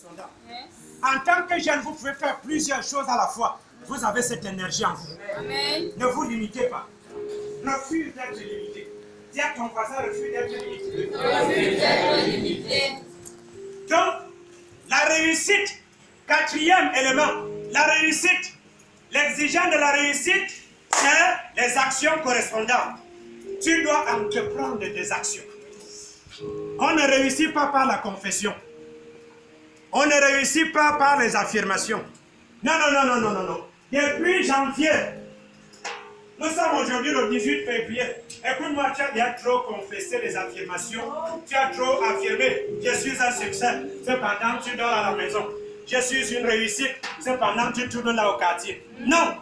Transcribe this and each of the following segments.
correspondant. En tant que jeune, vous pouvez faire plusieurs choses à la fois. Vous avez cette énergie en vous. Amen. Ne vous limitez pas. Refuse d'être limité. Dis à ton voisin, refuse d'être limité. Refuse d'être limité. Donc, la réussite, quatrième élément, la réussite, l'exigence de la réussite, c'est les actions correspondantes. Tu dois entreprendre des actions. On ne réussit pas par la confession. On ne réussit pas par les affirmations. Non, non, non, non, non, non, non. Depuis janvier, nous sommes aujourd'hui le 18 février. Écoute-moi, tu as bien trop confessé les affirmations. Tu as trop affirmé. Je suis un succès. Cependant, tu dors à la maison. Je suis une réussite. Cependant, tu tournes là au quartier. Non.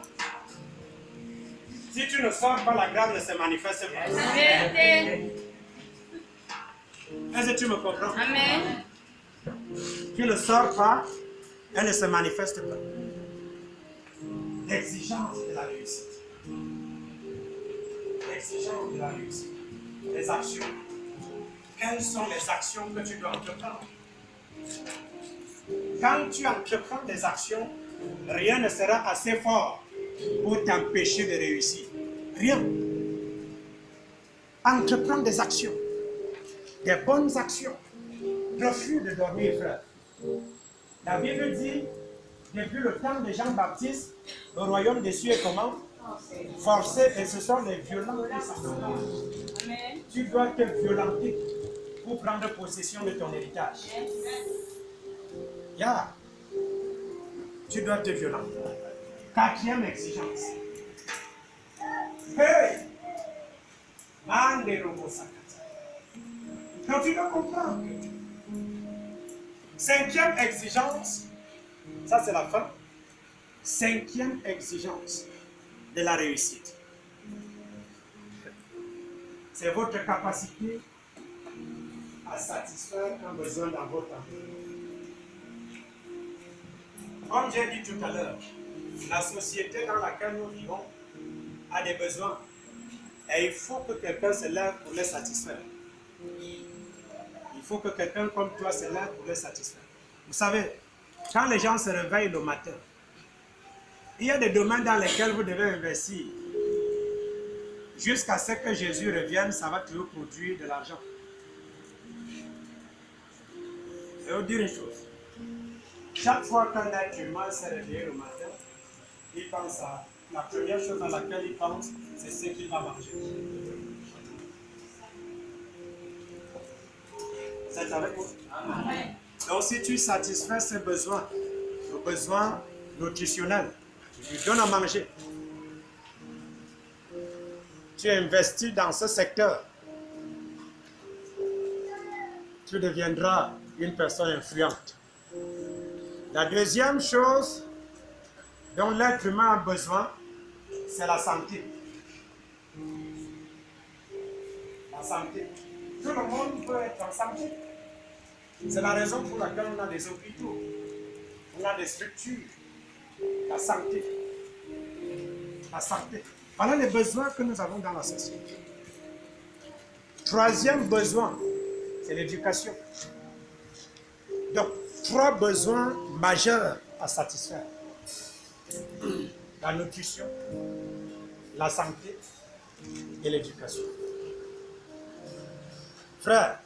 Si tu ne sors pas, la grâce ne se manifeste pas. Vérité. Est-ce que tu me comprends? Amen. Tu ne sors pas, elle ne se manifeste pas. L'exigence de la réussite. L'exigence de la réussite. Les actions. Quelles sont les actions que tu dois entreprendre? Quand tu entreprends des actions, rien ne sera assez fort pour t'empêcher de réussir. Rien. Entreprends des actions. Des bonnes actions. Refuse de dormir, frère. La Bible dit, depuis le temps de Jean-Baptiste, le royaume des cieux est comment? Forcé, et ce sont les violents qui s'en. Amen. Tu dois te violenter pour prendre possession de ton héritage. Yeah. Tu dois te violenter. Quatrième exigence. Hey! Donc tu dois comprendre que cinquième exigence, ça c'est la fin. Cinquième exigence de la réussite. C'est votre capacité à satisfaire un besoin dans votre vie. Comme j'ai dit tout à l'heure, la société dans laquelle nous vivons a des besoins. Et il faut que quelqu'un se lève pour les satisfaire. Il faut que quelqu'un comme toi se lève pour les satisfaire. Vous savez, quand les gens se réveillent le matin, il y a des domaines dans lesquels vous devez investir. Jusqu'à ce que Jésus revienne, ça va toujours produire de l'argent. Je vais vous dire une chose. Chaque fois qu'un être humain s'est réveillé le matin, il pense à la première chose à laquelle il pense, c'est ce qu'il va manger. Vous êtes avec moi? Amen. Donc si tu satisfais ses besoins, le besoin nutritionnel, tu lui donnes à manger. Tu investis dans ce secteur, tu deviendras une personne influente. La deuxième chose dont l'être humain a besoin, c'est la santé. La santé. Tout le monde peut être en santé. C'est la raison pour laquelle on a des hôpitaux, on a des structures. La santé. La santé. Voilà les besoins que nous avons dans la société. Troisième besoin, c'est l'éducation. Donc, trois besoins majeurs à satisfaire. La nutrition, la santé et l'éducation. Frère,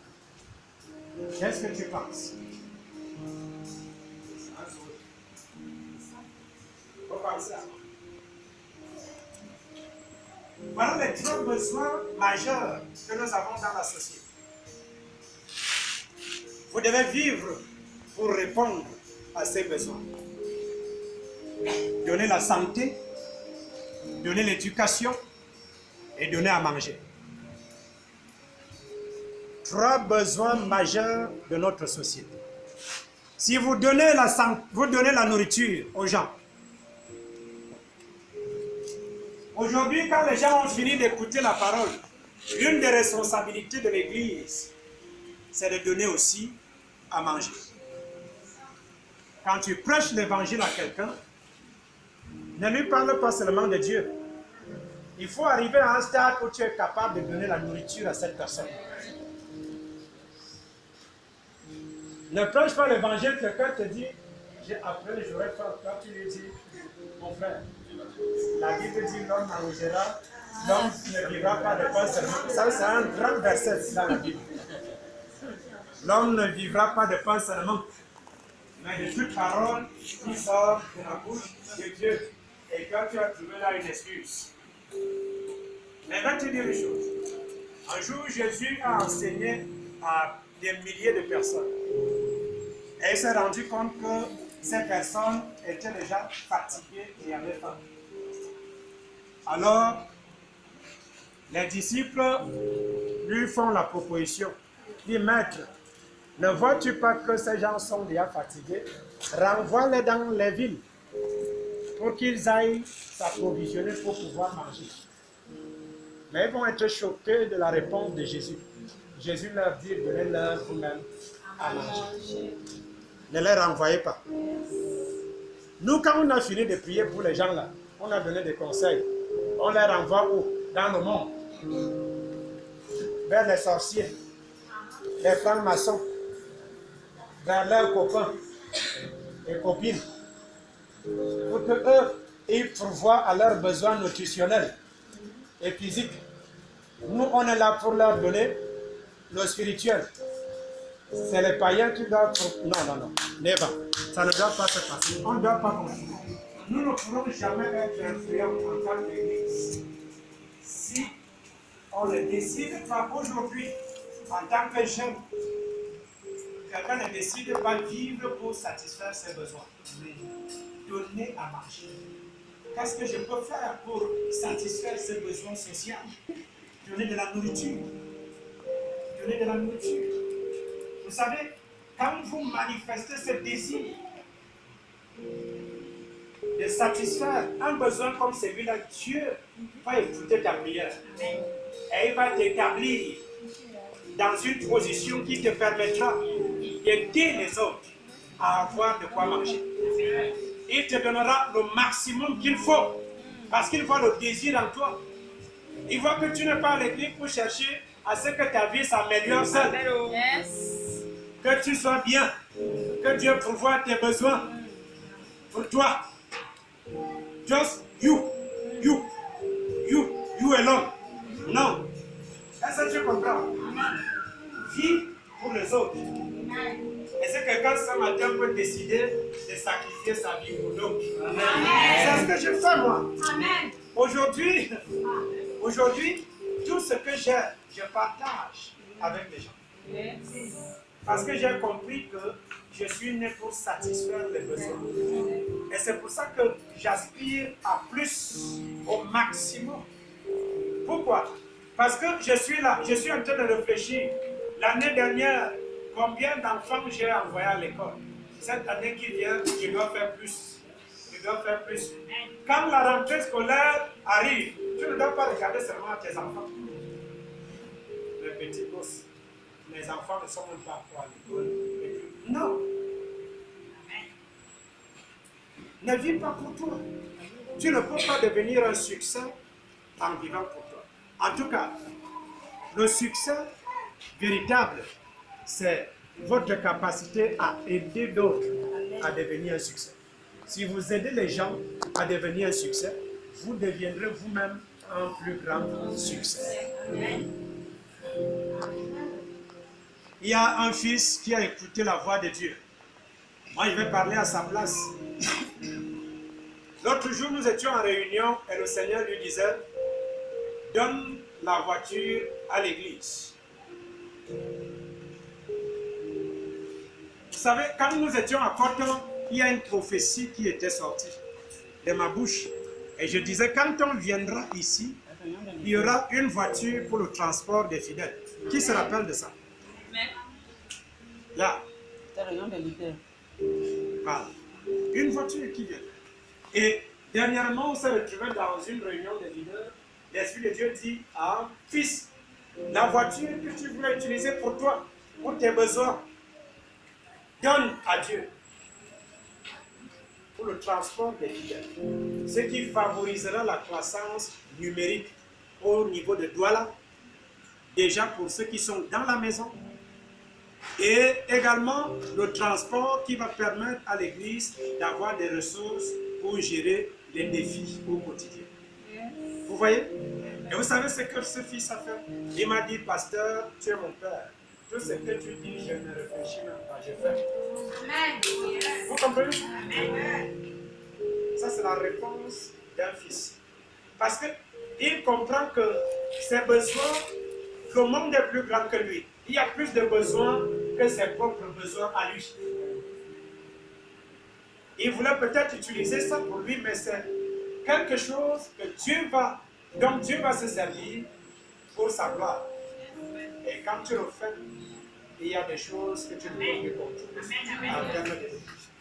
qu'est-ce que tu penses? Faut penser à ça. Voilà les trois besoins majeurs que nous avons dans la société. Vous devez vivre pour répondre à ces besoins. Donner la santé, donner l'éducation et donner à manger. Trois besoins majeurs de notre société. Si vous donnez la santé, vous donnez la nourriture aux gens. Aujourd'hui, quand les gens ont fini d'écouter la parole, l'une des responsabilités de l'Église, c'est de donner aussi à manger. Quand tu prêches l'évangile à quelqu'un, ne lui parle pas seulement de Dieu. Il faut arriver à un stade où tu es capable de donner la nourriture à cette personne. Ne prêche pas l'évangile, quelqu'un te dit, après j'aurai faim. Quand tu lui dis, mon frère, la Bible dit l'homme mangera, l'homme ne vivra pas de pain seulement. Ça, c'est un grand verset dans la Bible. L'homme ne vivra pas de pain seulement, mais de toute parole qui sort de la bouche de Dieu. Et quand tu as trouvé là une excuse, mais va te dire une chose. Un jour, Jésus a enseigné à des milliers de personnes. Et il s'est rendu compte que ces personnes étaient déjà fatiguées et avaient faim. Alors, les disciples lui font la proposition. Ils disent, Maître, ne vois-tu pas que ces gens sont déjà fatigués? Renvoie-les dans les villes pour qu'ils aillent s'approvisionner pour pouvoir manger. Mais ils vont être choqués de la réponse de Jésus. Jésus leur dit, donnez-leur vous-même à manger. Ne les renvoyez pas. Nous, quand on a fini de prier pour les gens là, on a donné des conseils. On les renvoie où? Dans le monde. Vers les sorciers, les francs-maçons, vers leurs copains et copines. Pour qu'eux, ils pourvoient à leurs besoins nutritionnels et physiques. Nous, on est là pour leur donner le spirituel. C'est les païens qui doivent... Non. Never. Ça ne doit pas se passer. On ne doit pas continuer. Nous ne pourrons jamais être influents en tant qu'Église si on ne décide pas aujourd'hui, en tant que jeune, quelqu'un ne décide pas de vivre pour satisfaire ses besoins. Donner à marcher. Qu'est-ce que je peux faire pour satisfaire ses besoins sociaux? Donner de la nourriture. Donner de la nourriture. Vous savez, quand vous manifestez ce désir de satisfaire un besoin comme celui-là, Dieu va écouter ta prière. Et il va t'établir dans une position qui te permettra d'aider les autres à avoir de quoi manger. Il te donnera le maximum qu'il faut, parce qu'il voit le désir en toi. Il voit que tu n'es pas à l'église pour chercher à ce que ta vie s'améliore seule. Que tu sois bien, que Dieu pourvoie tes besoins pour toi. Just you alone. Non. Est-ce que tu comprends? Vis pour les autres. Et si quelqu'un ce matin peut décider de sacrifier sa vie pour d'autres. C'est ce que je fais moi. Aujourd'hui, tout ce que j'ai, je partage avec les gens. Parce que j'ai compris que je suis né pour satisfaire les besoins. Et c'est pour ça que j'aspire à plus, au maximum. Pourquoi? Parce que je suis là, je suis en train de réfléchir. L'année dernière, combien d'enfants j'ai envoyés à l'école? Cette année qui vient, je dois faire plus. Je dois faire plus. Quand la rentrée scolaire arrive, tu ne dois pas regarder seulement tes enfants. Les petits gosses. Les enfants ne sont même pas à l'école. Non. Ne vis pas pour toi. Tu ne peux pas devenir un succès en vivant pour toi. En tout cas, le succès véritable, c'est votre capacité à aider d'autres à devenir un succès. Si vous aidez les gens à devenir un succès, vous deviendrez vous-même un plus grand succès. Il y a un fils qui a écouté la voix de Dieu. Moi, je vais parler à sa place. L'autre jour, nous étions en réunion et le Seigneur lui disait, donne la voiture à l'église. Vous savez, quand nous étions à Coton, il y a une prophétie qui était sortie de ma bouche. Et je disais, quand on viendra ici, il y aura une voiture pour le transport des fidèles. Qui se rappelle de ça? Là. Voilà. Une voiture qui vient. Et dernièrement, on s'est retrouvé dans une réunion de leaders. L'Esprit de Dieu dit, ah, fils, la voiture que tu voulais utiliser pour toi, pour tes besoins, donne à Dieu pour le transport des fidèles. Ce qui favorisera la croissance numérique au niveau de Douala, déjà pour ceux qui sont dans la maison, Et également le transport qui va permettre à l'Église d'avoir des ressources pour gérer les défis au quotidien. Vous voyez? Et vous savez ce que ce fils a fait? Il m'a dit, pasteur, tu es mon père. Tout ce que tu dis, je ne réfléchis même pas, je fais. Vous comprenez? Ça, c'est la réponse d'un fils. Parce qu'il comprend que ses besoins, le monde est plus grand que lui. Il y a plus de besoins que ses propres besoins à lui. Il voulait peut-être utiliser ça pour lui, mais c'est quelque chose que dont Dieu va se servir pour sa gloire. Et quand tu le fais, il y a des choses que tu ne peux plus contrôler. En termes de bénédiction.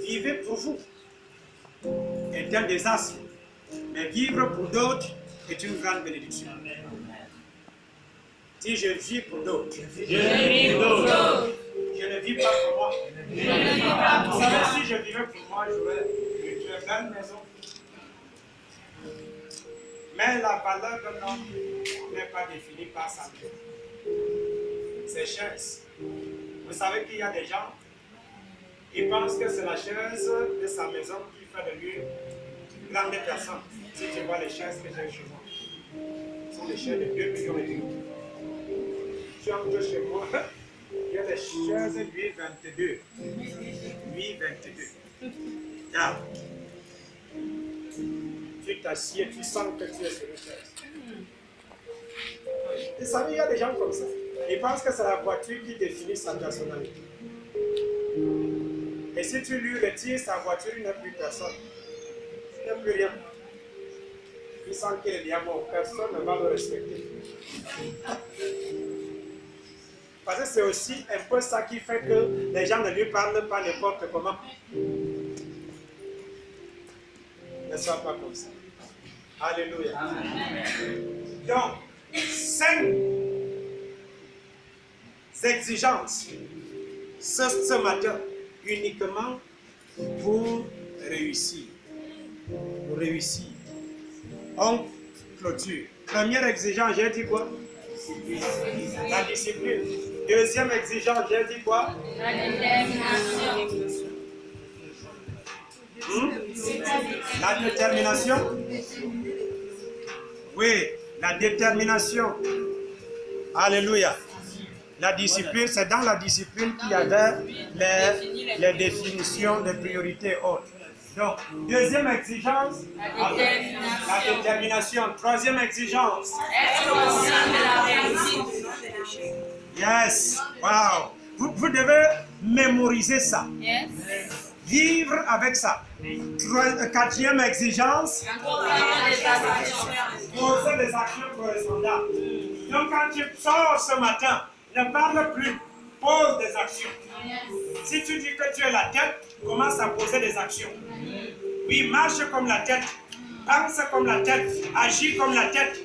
Vivez pour vous est un désastre, mais vivre pour d'autres est une grande bénédiction. Si je vis pour d'autres, je ne vis pas pour moi. Vous savez, si je vivais pour moi, j'aurais une belle maison. Mais la valeur d'un homme n'est pas définie par sa maison. Ses chaises. Vous savez qu'il y a des gens qui pensent que c'est la chaise de sa maison qui fait de lui une grande personne. Si tu vois les chaises que j'ai chez moi, ce sont des chaises de 2,5 millions. Tu entres chez moi, il y a des chaises Louis 22. Louis 22. Regarde. Tu t'assieds, tu sens que tu es sur une chaise. Vous savez, il y a des gens comme ça. Ils pensent que c'est la voiture qui définit sa personnalité. Et si tu lui retires sa voiture, il n'a plus personne. Il n'a plus rien. Il sent qu'il est bien bon. Personne ne va le respecter. Parce que c'est aussi un peu ça qui fait que les gens ne lui parlent pas n'importe comment. Ne sois pas comme ça. Alléluia. Donc, 5 exigences ce matin uniquement pour réussir. Pour réussir. On clôture. Première exigence, j'ai dit quoi? La discipline. Deuxième exigence, j'ai dit quoi? La détermination. La détermination? Oui, la détermination. Alléluia. La discipline, c'est dans la discipline qu'il y avait les définitions de priorités hautes. Donc, deuxième exigence, la détermination. Troisième exigence. Être conscient de la réussite. Yes, wow. Vous devez mémoriser ça. Yes. Vivre avec ça. Quatrième exigence. Poser des actions correspondantes. Donc quand tu sors ce matin, ne parle plus. Pose des actions. Si tu dis que tu es la tête, commence à poser des actions. Oui, marche comme la tête. Pense comme la tête. Agis comme la tête.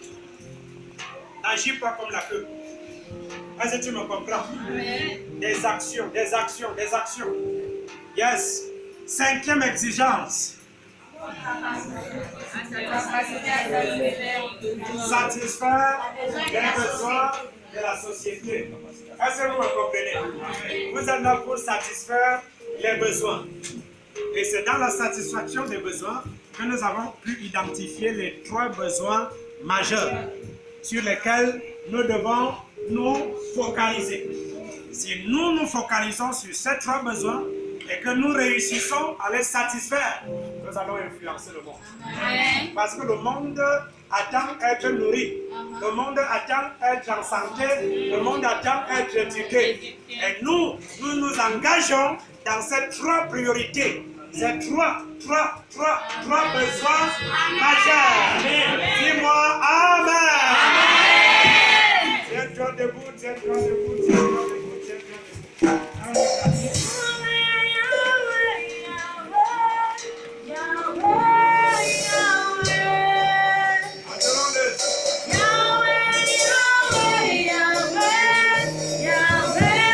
N'agis pas comme la queue. Est-ce que tu me comprends? Des actions, des actions, des actions. Yes. Cinquième exigence. Satisfaire les besoins de la société. Est-ce que vous me comprenez? Vous êtes là pour satisfaire les besoins. Et c'est dans la satisfaction des besoins que nous avons pu identifier les 3 besoins majeurs sur lesquels nous devons nous focaliser. Si nous nous focalisons sur ces 3 besoins et que nous réussissons à les satisfaire, nous allons influencer le monde. Parce que le monde attend être nourri. Le monde attend être en santé. Le monde attend être éduqué. Et nous nous engageons dans ces 3 priorités. Ces 3 besoins majeurs. Dis-moi Amen. Tiens-toi debout, tiens-toi debout.